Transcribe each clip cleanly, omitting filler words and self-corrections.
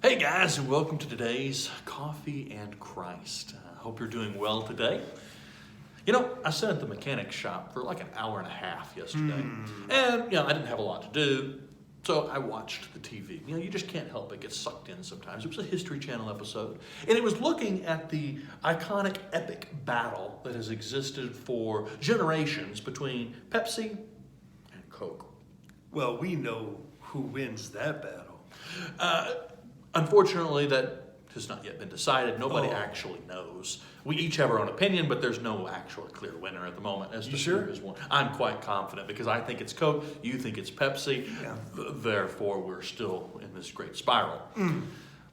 Hey guys, and welcome to today's Coffee and Christ. I hope you're doing well today. You know, I sat at the mechanic shop for like an hour and a half yesterday. And, I didn't have a lot to do, so I watched the TV. You just can't help but get sucked in sometimes. It was a History Channel episode, and it was looking at the iconic epic battle that has existed for generations between Pepsi and Coke. Well, we know who wins that battle. Unfortunately, that has not yet been decided. Nobody actually knows. We each have our own opinion, but there's no actual clear winner at the moment. As to sure? who is one. I'm quite confident because I think it's Coke, you think it's Pepsi. Yeah. Therefore, we're still in this great spiral.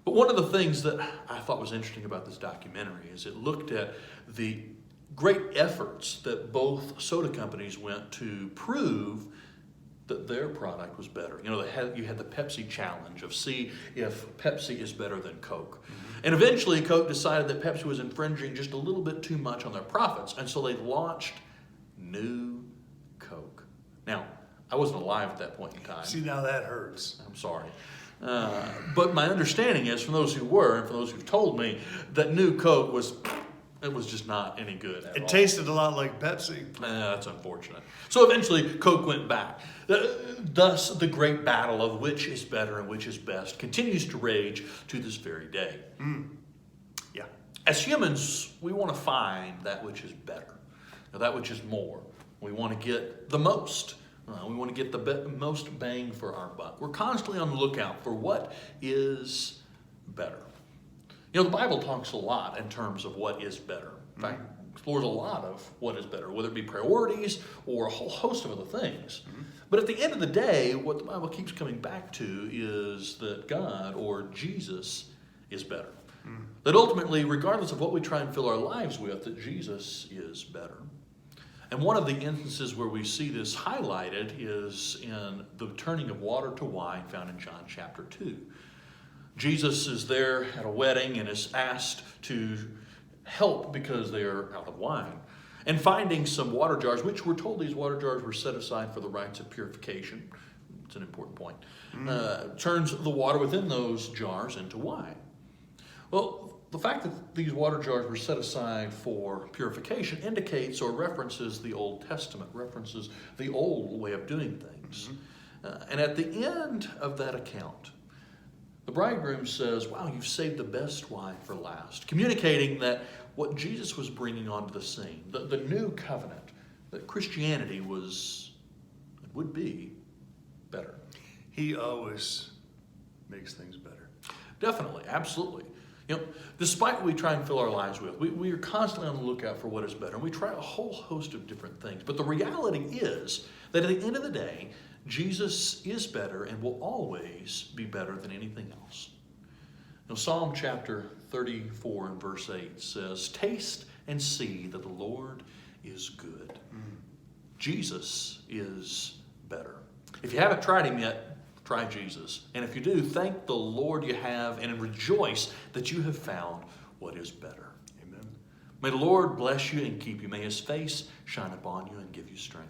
But one of the things that I thought was interesting about this documentary is it looked at the great efforts that both soda companies went to prove that their product was better. You had the Pepsi challenge of see if Pepsi is better than Coke. And eventually Coke decided that Pepsi was infringing just a little bit too much on their profits, and so they launched New Coke. Now, I wasn't alive at that point in time. See, now that hurts. I'm sorry. But my understanding is, from those who were, and from those who've told me, that New Coke was just not any good at all. It tasted a lot like Pepsi. That's unfortunate. So eventually, Coke went back. Thus, the great battle of which is better and which is best continues to rage to this very day. Yeah. As humans, we want to find that which is better, that which is more. We want to get the most. We want to get the most bang for our buck. We're constantly on the lookout for what is better. The Bible talks a lot in terms of what is better. In fact, explores a lot of what is better, whether it be priorities or a whole host of other things. But at the end of the day, what the Bible keeps coming back to is that God or Jesus is better. That ultimately, regardless of what we try and fill our lives with, that Jesus is better. And one of the instances where we see this highlighted is in the turning of water to wine found in John chapter 2. Jesus is there at a wedding and is asked to help because they are out of wine. And finding some water jars, which we're told these water jars were set aside for the rites of purification. It's an important point. Turns the water within those jars into wine. Well, the fact that these water jars were set aside for purification indicates or references the Old Testament, references the old way of doing things. And at the end of that account, the bridegroom says, wow, you've saved the best wine for last, communicating that what Jesus was bringing onto the scene, the new covenant, that Christianity would be better. He always makes things better. Definitely, absolutely. Despite what we try and fill our lives with, we are constantly on the lookout for what is better. And we try a whole host of different things. But the reality is that at the end of the day, Jesus is better and will always be better than anything else. Psalm chapter 34 and verse 8 says, taste and see that the Lord is good. Jesus is better. If you haven't tried him yet, try Jesus. And if you do, thank the Lord you have and rejoice that you have found what is better. Amen. May the Lord bless you and keep you. May his face shine upon you and give you strength.